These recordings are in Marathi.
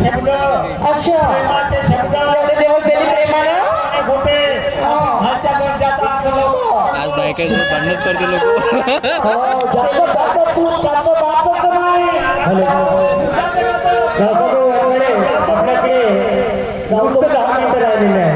शब्द अच्छा प्रेमाचे शब्द एवढे दिवस गेली प्रेमानं होते आजच्या गरजाचा अंग आज बायकासोबत भांडणच करते लोक. जास्त जास्त तू जास्त बापच नाही आपल्याकडे जाऊन 10 मिनिटं राहिलेले आहे.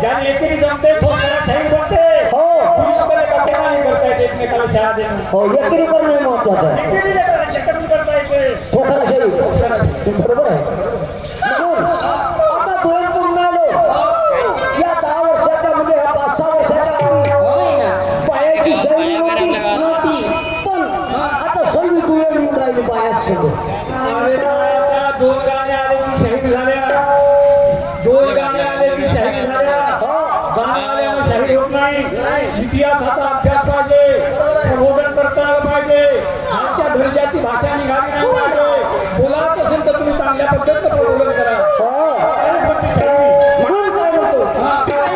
ज्याने एकेरी जमते फोन करा ठेवी बनते हो दुनियाकडे कल्पना नाही करता येते एकमेकाला चहा देणं हो एकेरी करणं महत्वाचं आहे. एकेरी एकत्र करता येते ठोकराशाही बरोबर आहे. म्हणून आता दोन पूर्ण आलो या 10 वर्षाच्या म्हणजे 5-6 वर्षाच्या पायाची सैनी नव्हती पण आता सैनी दुय्यम येऊन राहिली पायात सगळं. अरे आता दोन गाणे आले की शहीद झाल्या दोन गाणे आले की शहीद झाल्या गाणं आल्यावर शहीद होत नाही. इतिहासाचा अभ्यास पाहिजे प्रबोधन करता आलं पाहिजे आमच्या दर्जाची भाषा निघाली नाही पाहिजे बोलायचं असेल तर तुम्ही चांगल्या पद्धतीचं प्रबोधन करा. म्हणून काय म्हणतो बेकार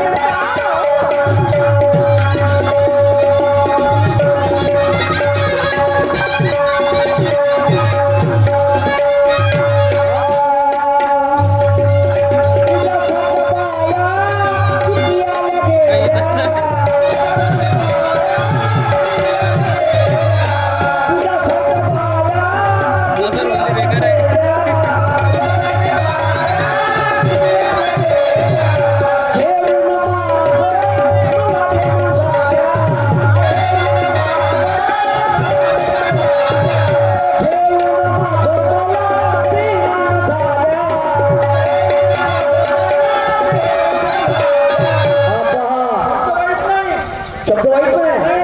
आहे.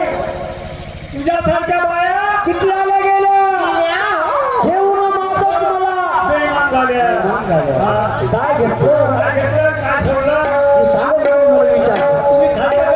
तुझ्यासारख्या बाया किती आल्या गेल्या ठेवून माझं मला बेईमान झाल्या. काय घेतलं काय घेतलं काय सोडलं सांग मला विचार तुम्ही खाल्लं